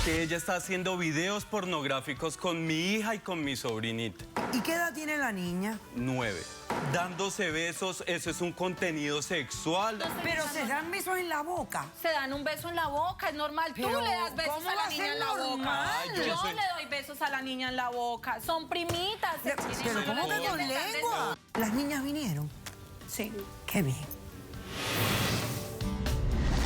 porque ella está haciendo videos pornográficos con mi hija y con mi sobrinita. ¿Y qué edad tiene la niña? 9. Dándose besos, eso es un contenido sexual. Pero se dan besos en la boca. Se dan un beso en la boca, es normal. Tú Pero, le das besos ¿cómo a va la a niña ser en la normal? boca. Yo soy- le doy besos a la niña en la boca. Son primitas. Pero ¿cómo que con lengua? Las niñas vinieron. Sí. Qué bien.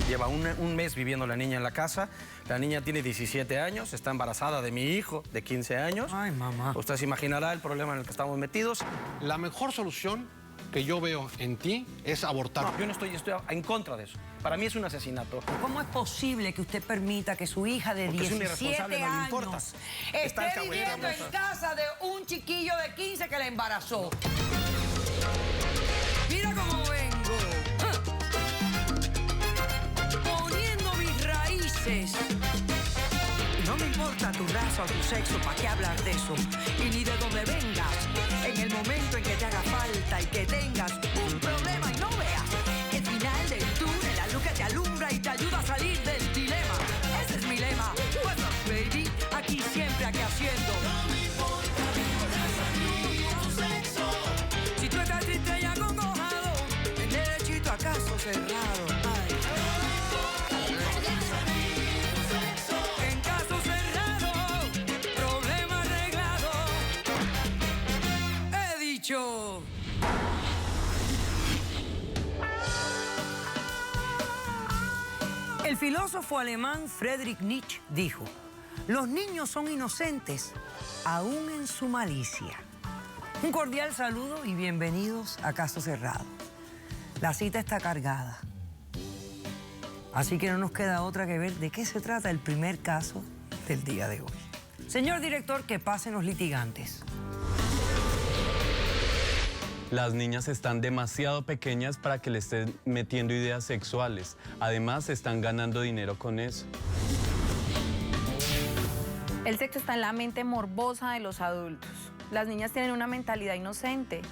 Lleva un mes viviendo la niña en la casa. La niña tiene 17 años, está embarazada de mi hijo de 15 años. Ay, mamá. Usted se imaginará el problema en el que estamos metidos. La mejor solución que yo veo en ti es abortar. No, yo no estoy en contra de eso. Para mí es un asesinato. ¿Cómo es posible que usted permita que su hija de Porque es un 17 irresponsable, no le importa. años Está esté viviendo en alcahueteando. casa de un chiquillo de 15 que la embarazó? Mira cómo vengo. Poniendo mis raíces. No me importa tu raza o tu sexo, ¿para qué hablar de eso? Y ni de dónde vengas. En el momento en que te haga falta y que tengas un problema y no veas el final del túnel, la luz que te alumbra y te ayuda a salir del dilema. Ese es mi lema. What's up, baby? Aquí siempre, aquí haciendo. No me importa tu sexo. Si tú estás triste y acongojado, en derechito a caso cerrado. Ay. En caso cerrado, problema arreglado. He dicho. El filósofo alemán Friedrich Nietzsche dijo: los niños son inocentes, aún en su malicia. Un cordial saludo y bienvenidos a Caso Cerrado. La cita está cargada, así que no nos queda otra que ver de qué se trata el primer caso del día de hoy. Señor director, que pasen los litigantes. Las niñas están demasiado pequeñas para que le estén metiendo ideas sexuales. Además, están ganando dinero con eso. El sexo está en la mente morbosa de los adultos. Las niñas tienen una mentalidad inocente.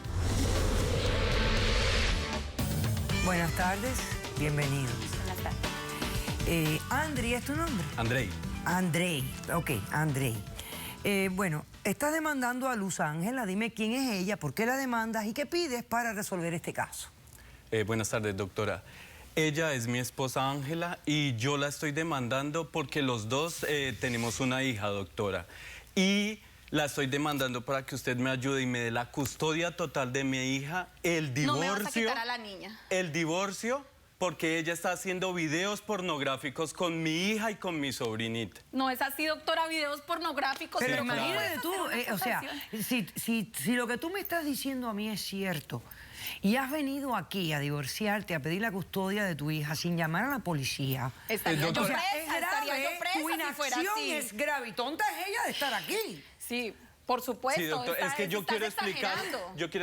Buenas tardes, bienvenidos. Buenas tardes. Andrei, ¿es tu nombre? Andrei, Andrei, ok, Andrei. Bueno, estás demandando a Luz Ángela. Dime quién es ella, por qué la demandas y qué pides para resolver este caso. buenas tardes, doctora. Ella es mi esposa Ángela y yo la estoy demandando porque los dos tenemos una hija, doctora. Y la estoy demandando para que usted me ayude y me dé la custodia total de mi hija, el divorcio. No me vas a quitar a la niña. El divorcio, porque ella está haciendo videos pornográficos con mi hija y con mi sobrinita. No es así, doctora, videos pornográficos. Pero Sí, claro. imagínate tú, o sea, si lo que tú me estás diciendo a mí es cierto y has venido aquí a divorciarte, a pedir la custodia de tu hija sin llamar a la policía. Estaría yo Doctora, presa, es estaría grave, yo presa tu si fuera inacción así. es grave y tonta es ella de estar aquí. Sí, por supuesto. Sí, doctor, es que yo quiero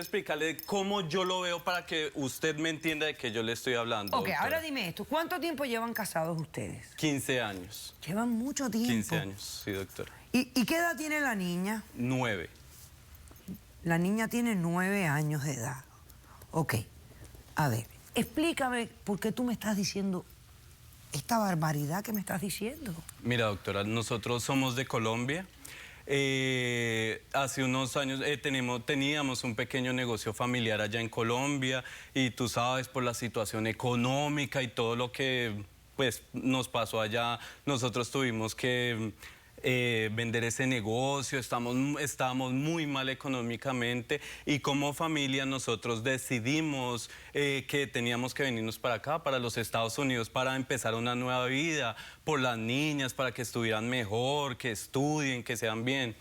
explicarle cómo yo lo veo para que usted me entienda de qué yo le estoy hablando. Ok, doctora. ahora dime esto, ¿cuánto tiempo llevan casados ustedes? 15 años. Llevan mucho tiempo. 15 años, sí, doctora. ¿Y qué edad tiene la niña? 9. La niña tiene 9 años de edad. Ok, a ver, explícame por qué tú me estás diciendo esta barbaridad que me estás diciendo. Mira, doctora, nosotros somos de Colombia. Hace unos años teníamos un pequeño negocio familiar allá en Colombia y tú sabes, por la situación económica y todo lo que pues, nos pasó allá, nosotros tuvimos que vender ese negocio, estábamos muy mal económicamente y como familia nosotros decidimos que teníamos que venirnos para acá, para los Estados Unidos, para empezar una nueva vida por las niñas, para que estuvieran mejor, que estudien, que sean bien.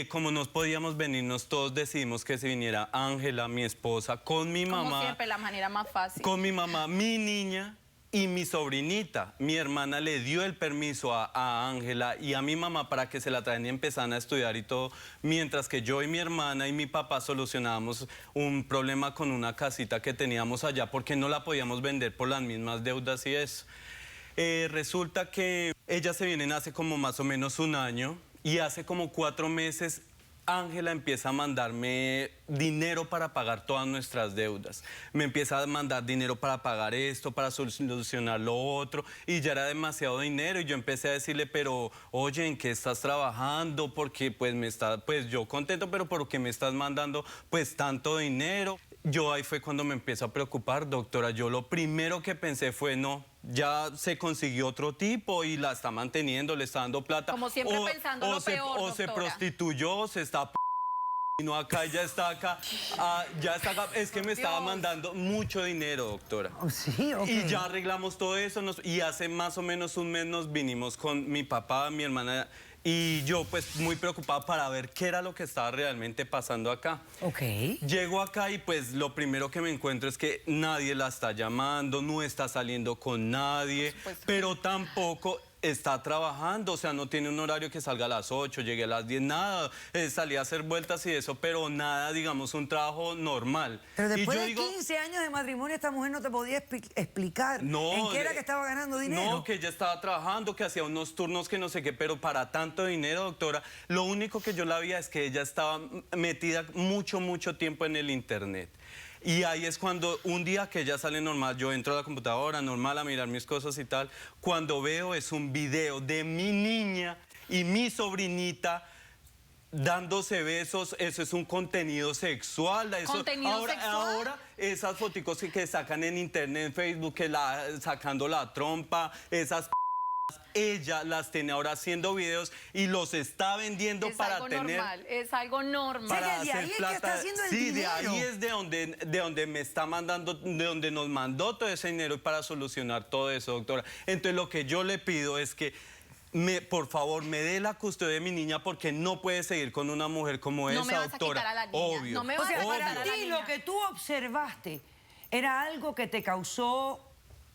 Como no podíamos venirnos todos, decidimos que se viniera Ángela, mi esposa, con mi mamá. Como siempre, la manera más fácil. Con mi mamá, mi niña y mi sobrinita. Mi hermana le dio el permiso a Ángela y a mi mamá para que se la traen y empezaran a estudiar y todo, mientras que yo y mi hermana y mi papá solucionábamos un problema con una casita que teníamos allá porque no la podíamos vender por las mismas deudas y eso. Resulta que ellas se vienen hace como más o menos un año y hace como 4 meses Ángela empieza a mandarme dinero para pagar todas nuestras deudas. Me empieza a mandar dinero para pagar esto, para solucionar lo otro, y ya era demasiado dinero. Y yo empecé a decirle, pero oye, ¿en qué estás trabajando? Porque pues yo contento, pero ¿por qué me estás mandando pues tanto dinero? Yo ahí fue cuando me empiezo a preocupar, doctora. Yo lo primero que pensé fue, no, ya se consiguió otro tipo y la está manteniendo, le está dando plata. Como siempre pensando lo peor, o se doctora. prostituyó, se está no acá, ya está acá, ya está acá. Es que me estaba mandando mucho dinero, doctora. Oh, sí, ok. Y ya arreglamos todo eso y hace más o menos un mes nos vinimos con mi papá, mi hermana y yo pues muy preocupada para ver qué era lo que estaba realmente pasando acá. Ok. Llego acá y pues lo primero que me encuentro es que nadie la está llamando, no está saliendo con nadie, pero tampoco está trabajando, o sea, no tiene un horario que salga a las 8, llegue a las 10, nada, salía a hacer vueltas y eso, pero nada, digamos, un trabajo normal. Pero después y yo de 15 años de matrimonio, esta mujer no te podía explicar en qué era que estaba ganando dinero. No, que ella estaba trabajando, que hacía unos turnos que no sé qué, pero para tanto dinero, doctora, lo único que yo la veía es que ella estaba metida mucho tiempo en el internet. Y ahí es cuando un día que ella sale normal, yo entro a la computadora normal a mirar mis cosas y tal, cuando veo es un video de mi niña y mi sobrinita dándose besos, eso es un contenido sexual. Eso, ¿Contenido sexual? Ahora esas foticos que sacan en internet, en Facebook, sacando la trompa, esas ella las tiene ahora haciendo videos y los está vendiendo para tener... Es algo normal. Para de ahí hacer es plata. que está haciendo el sí, dinero. de ahí es de donde me está mandando, de donde nos mandó todo ese dinero para solucionar todo eso, doctora. Entonces lo que yo le pido es que por favor, me dé la custodia de mi niña porque no puede seguir con una mujer como esa, doctora. No me vas a quitar a la niña. Obvio. No me vas a quitar a la Para ti, niña. lo que tú observaste era algo que te causó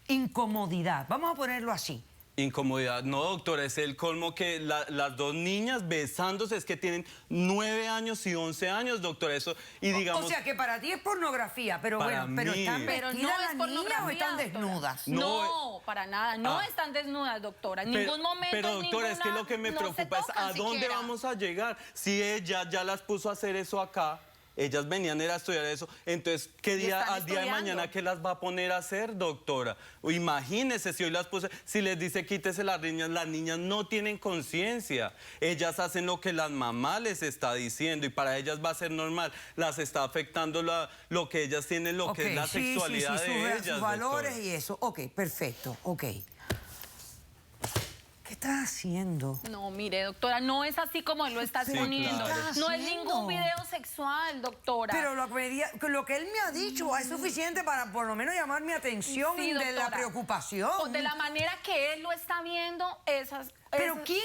incomodidad. Vamos a ponerlo así. Incomodidad. No, doctora, es el colmo que las dos niñas besándose, es que tienen 9 años y 11 años, doctora, eso, y digamos... O sea, que para ti es pornografía, pero Para bueno, pero mí. ¿están Pero vestidas no es las niñas o pornografía, están doctora. desnudas? No, para nada. No están desnudas, doctora. En ningún momento. Pero, doctora, es que lo que me no se preocupa es tocan a dónde siquiera. vamos a llegar. Si ella ya las puso a hacer eso acá, ellas venían a estudiar eso, entonces, ¿qué día, están al día de estudiando. mañana qué las va a poner a hacer, doctora? O imagínese, si hoy las puse, si les dice quítese las niñas no tienen conciencia. Ellas hacen lo que las mamás les está diciendo y para ellas va a ser normal. Las está afectando lo que ellas tienen, lo que es la sexualidad de ellas, sus valores doctora. y eso. Ok, perfecto, ok. ¿Qué estás haciendo? No, mire, doctora, no es así como lo estás Sí, poniendo. claro. No es haciendo? ningún video sexual, doctora. Pero lo que él me ha dicho es suficiente para por lo menos llamar mi atención Sí, de la doctora. preocupación. Pues de la manera que él lo está viendo, Pero ¿quién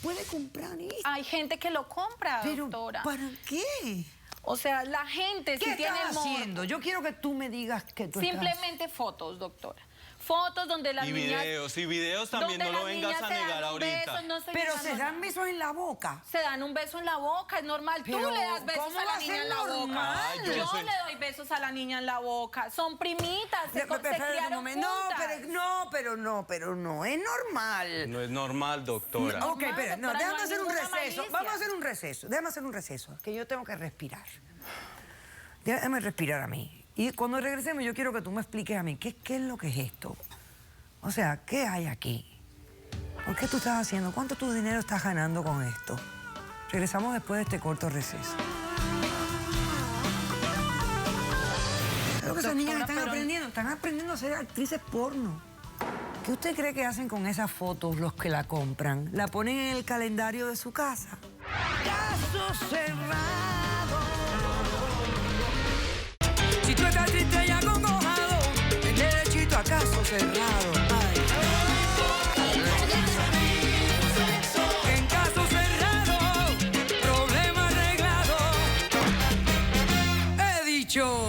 puede comprar esto? hay gente que lo compra, Pero doctora. ¿para qué? O sea, la gente ¿Qué si tiene estás morbo. haciendo? Yo quiero que tú me digas que tú Simplemente fotos, doctora. Fotos donde las Y niñas... videos también, donde no lo las vengas niñas a se dan negar un ahorita. beso, no estoy Pero negando se dan nada. besos en la boca. Se dan un beso en la boca, es normal. Tú Pero, le das besos ¿cómo a va la a niña ser en la normal? boca. Ay, yo Yo soy- le doy besos a la niña en la boca. Son primitas, se Espérate un criaron momento. No, es normal. No es normal, doctora. Ok, espera, no, doctora, déjame no hay hacer un ninguna receso. malicia. Vamos a hacer un receso, que yo tengo que respirar. Déjame respirar a mí. Y cuando regresemos yo quiero que tú me expliques a mí qué es lo que es esto. O sea, ¿qué hay aquí? ¿Por qué tú estás haciendo? ¿Cuánto tu dinero estás ganando con esto? Regresamos después de este corto receso. ¿Sabes lo que esas niñas están aprendiendo? Están aprendiendo a ser actrices porno. ¿Qué usted cree que hacen con esas fotos los que la compran? ¿La ponen en el calendario de su casa? ¡Caso cerrado! Si tú estás triste y acongojado, ven derechito a caso cerrado. Ay. En caso cerrado, problema arreglado. He dicho.